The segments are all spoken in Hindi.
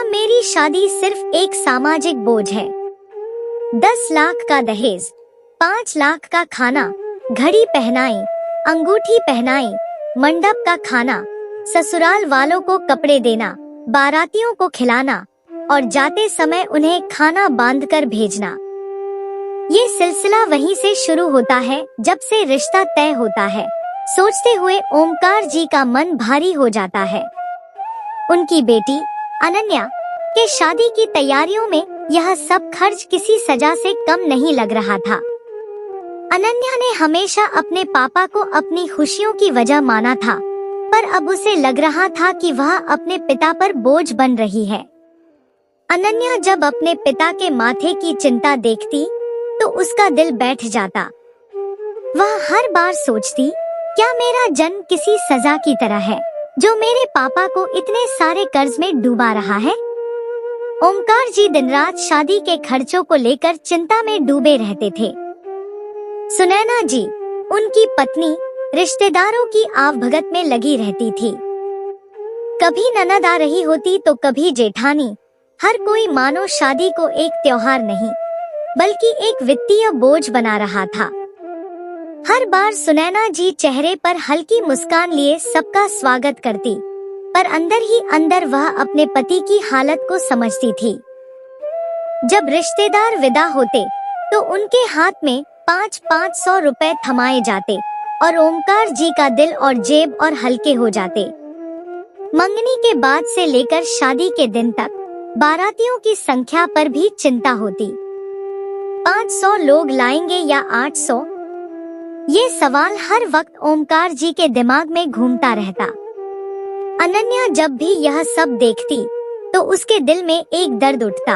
मेरी शादी सिर्फ एक सामाजिक बोझ है? 10 लाख का दहेज, 5 लाख का खाना, घड़ी पहनाई, अंगूठी पहनाई, मंडप का खाना, ससुराल वालों को कपड़े देना, बारातियों को खिलाना और जाते समय उन्हें खाना बांधकर भेजना। ये सिलसिला वहीं से शुरू होता है जब से रिश्ता तय होता है। सोचते हुए ओमकार जी का मन भारी हो जाता है। उनकी बेटी अनन्या के शादी की तैयारियों में यह सब खर्च किसी सजा से कम नहीं लग रहा था। अनन्या ने हमेशा अपने पापा को अपनी खुशियों की वजह माना था, पर अब उसे लग रहा था कि वह अपने पिता पर बोझ बन रही है। अनन्या जब अपने पिता के माथे की चिंता देखती तो उसका दिल बैठ जाता। वह हर बार सोचती, क्या मेरा जन्म किसी सजा की तरह है जो मेरे पापा को इतने सारे कर्ज में डूबा रहा है। ओमकार जी दिन रात शादी के खर्चों को लेकर चिंता में डूबे रहते थे। सुनैना जी, उनकी पत्नी, रिश्तेदारों की आवभगत में लगी रहती थी। कभी ननद आ रही होती तो कभी जेठानी। हर कोई मानो शादी को एक त्योहार नहीं बल्कि एक वित्तीय बोझ बना रहा था। हर बार सुनैना जी चेहरे पर हल्की मुस्कान लिए सबका स्वागत करती, पर अंदर ही अंदर वह अपने पति की हालत को समझती थी। जब रिश्तेदार विदा होते तो उनके हाथ में 500-500 रुपए थमाए जाते और ओमकार जी का दिल और जेब और हल्के हो जाते। मंगनी के बाद से लेकर शादी के दिन तक बारातियों की संख्या पर भी चिंता होती। 500 लोग लाएंगे या 800? ये सवाल हर वक्त ओमकार जी के दिमाग में घूमता रहता। अनन्या जब भी यह सब देखती तो उसके दिल में एक दर्द उठता।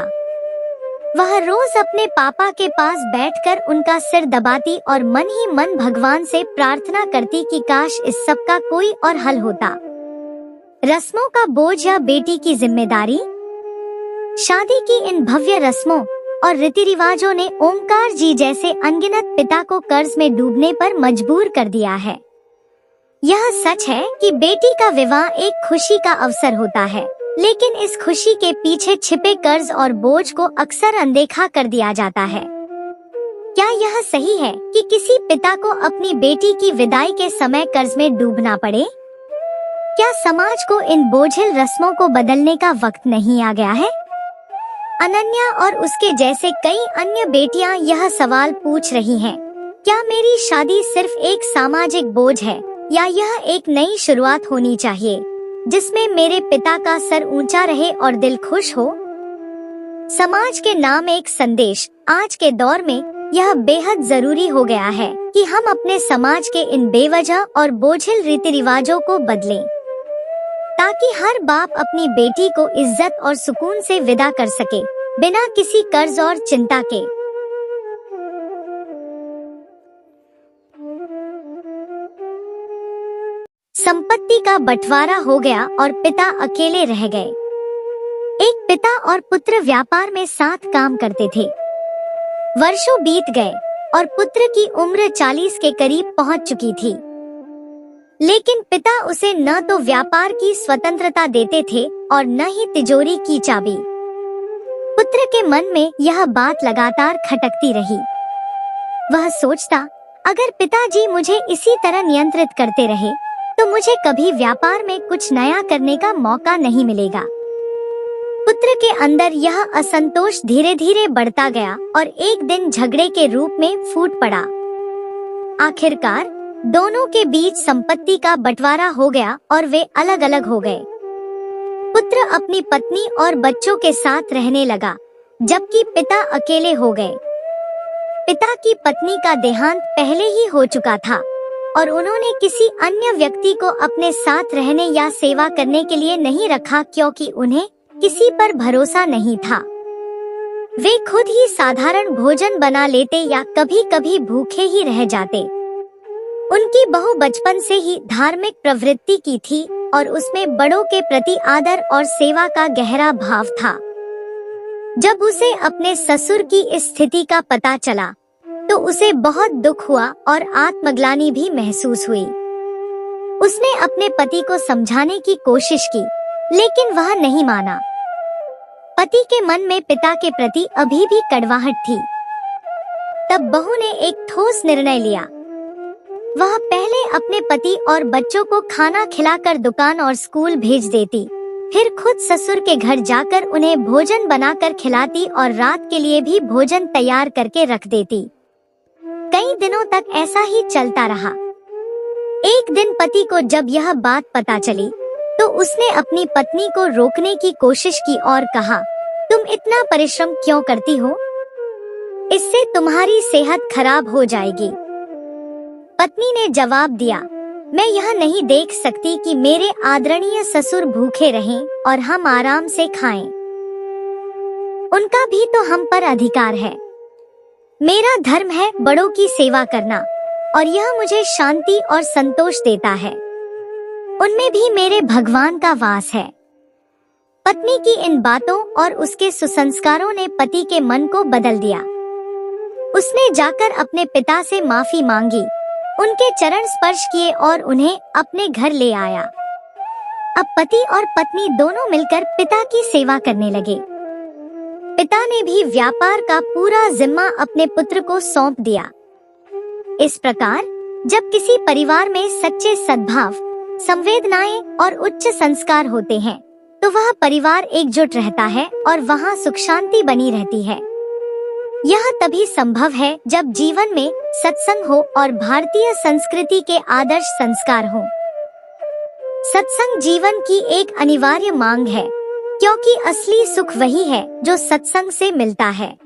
वह रोज अपने पापा के पास बैठकर उनका सिर दबाती और मन ही मन भगवान से प्रार्थना करती कि काश इस सब का कोई और हल होता। रस्मों का बोझ या बेटी की जिम्मेदारी? शादी की इन भव्य रस्मों और रीति रिवाजों ने ओमकार जी जैसे अनगिनत पिता को कर्ज में डूबने पर मजबूर कर दिया है। यह सच है कि बेटी का विवाह एक खुशी का अवसर होता है, लेकिन इस खुशी के पीछे छिपे कर्ज और बोझ को अक्सर अनदेखा कर दिया जाता है। क्या यह सही है कि किसी पिता को अपनी बेटी की विदाई के समय कर्ज में डूबना पड़े? क्या समाज को इन बोझिल रस्मों को बदलने का वक्त नहीं आ गया है? अनन्या और उसके जैसे कई अन्य बेटियां यह सवाल पूछ रही हैं। क्या मेरी शादी सिर्फ एक सामाजिक बोझ है या यह एक नई शुरुआत होनी चाहिए जिसमें मेरे पिता का सर ऊंचा रहे और दिल खुश हो? समाज के नाम एक संदेश। आज के दौर में यह बेहद जरूरी हो गया है कि हम अपने समाज के इन बेवजह और बोझिल रीति रिवाजों को बदलें, ताकि हर बाप अपनी बेटी को इज्जत और सुकून से विदा कर सके, बिना किसी कर्ज और चिंता के। संपत्ति का बंटवारा हो गया और पिता अकेले रह गए। एक पिता और पुत्र व्यापार में साथ काम करते थे। वर्षों बीत गए और पुत्र की उम्र 40 के करीब पहुंच चुकी थी, लेकिन पिता उसे न तो व्यापार की स्वतंत्रता देते थे और न ही तिजोरी की चाबी। पुत्र के मन में यह बात लगातार खटकती रही। वह सोचता, अगर पिताजी मुझे इसी तरह नियंत्रित करते रहे तो मुझे कभी व्यापार में कुछ नया करने का मौका नहीं मिलेगा। पुत्र के अंदर यह असंतोष धीरे धीरे बढ़ता गया और एक दिन झगड़े के रूप में फूट पड़ा। आखिरकार दोनों के बीच संपत्ति का बंटवारा हो गया और वे अलग अलग हो गए। पुत्र अपनी पत्नी और बच्चों के साथ रहने लगा, जबकि पिता अकेले हो गए। पिता की पत्नी का देहांत पहले ही हो चुका था और उन्होंने किसी अन्य व्यक्ति को अपने साथ रहने या सेवा करने के लिए नहीं रखा, क्योंकि उन्हें किसी पर भरोसा नहीं था। वे खुद ही साधारण भोजन बना लेते या कभी कभी भूखे ही रह जाते। उनकी बहू बचपन से ही धार्मिक प्रवृत्ति की थी और उसमें बड़ों के प्रति आदर और सेवा का गहरा भाव था। जब उसे अपने ससुर की इस स्थिति का पता चला तो उसे बहुत दुख हुआ और आत्मग्लानि भी महसूस हुई। उसने अपने पति को समझाने की कोशिश की, लेकिन वह नहीं माना। पति के मन में पिता के प्रति अभी भी कड़वाहट थी। तब बहू ने एक ठोस निर्णय लिया। वह पहले अपने पति और बच्चों को खाना खिलाकर दुकान और स्कूल भेज देती, फिर खुद ससुर के घर जाकर उन्हें भोजन बनाकर खिलाती और रात के लिए भी भोजन तैयार करके रख देती। कई दिनों तक ऐसा ही चलता रहा। एक दिन पति को जब यह बात पता चली तो उसने अपनी पत्नी को रोकने की कोशिश की और कहा, तुम इतना परिश्रम क्यों करती हो? इससे तुम्हारी सेहत खराब हो जाएगी। पत्नी ने जवाब दिया, मैं यह नहीं देख सकती कि मेरे आदरणीय ससुर भूखे रहें और हम आराम से खाएं। उनका भी तो हम पर अधिकार है। मेरा धर्म है बड़ों की सेवा करना और यह मुझे शांति और संतोष देता है। उनमें भी मेरे भगवान का वास है। पत्नी की इन बातों और उसके सुसंस्कारों ने पति के मन को बदल दिया। उसने जाकर अपने पिता से माफी मांगी, उनके चरण स्पर्श किए और उन्हें अपने घर ले आया। अब पति और पत्नी दोनों मिलकर पिता की सेवा करने लगे। पिता ने भी व्यापार का पूरा जिम्मा अपने पुत्र को सौंप दिया। इस प्रकार जब किसी परिवार में सच्चे सद्भाव, संवेदनाएं और उच्च संस्कार होते हैं तो वह परिवार एकजुट रहता है और वहाँ सुख शांति बनी रहती है। यह तभी संभव है जब जीवन में सत्संग हो और भारतीय संस्कृति के आदर्श संस्कार हो। सत्संग जीवन की एक अनिवार्य मांग है, क्योंकि असली सुख वही है जो सत्संग से मिलता है।